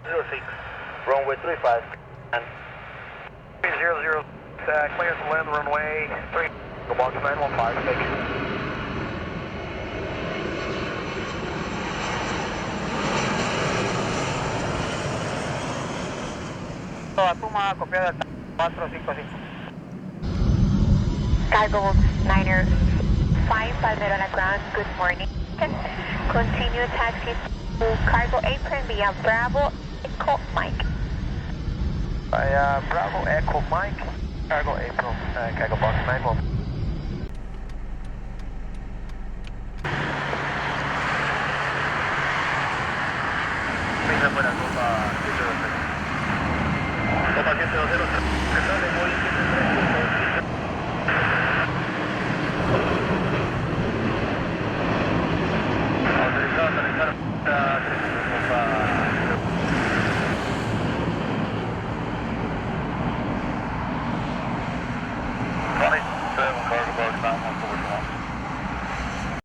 06. Runway 35. And 300, clear to land runway 3. Go box 915, thank you. Puma, copiada 455. Cargo Niner 5 Palmerola ground, good morning. Continue taxi to cargo apron via Bravo Echo Mike. Bravo Echo Mike, cargo apron, cargo box 91. Venga, buena copa 720. Copa 720, que sale Boeing 737. Autorizado, aterrizar para 3, copa. Cargo box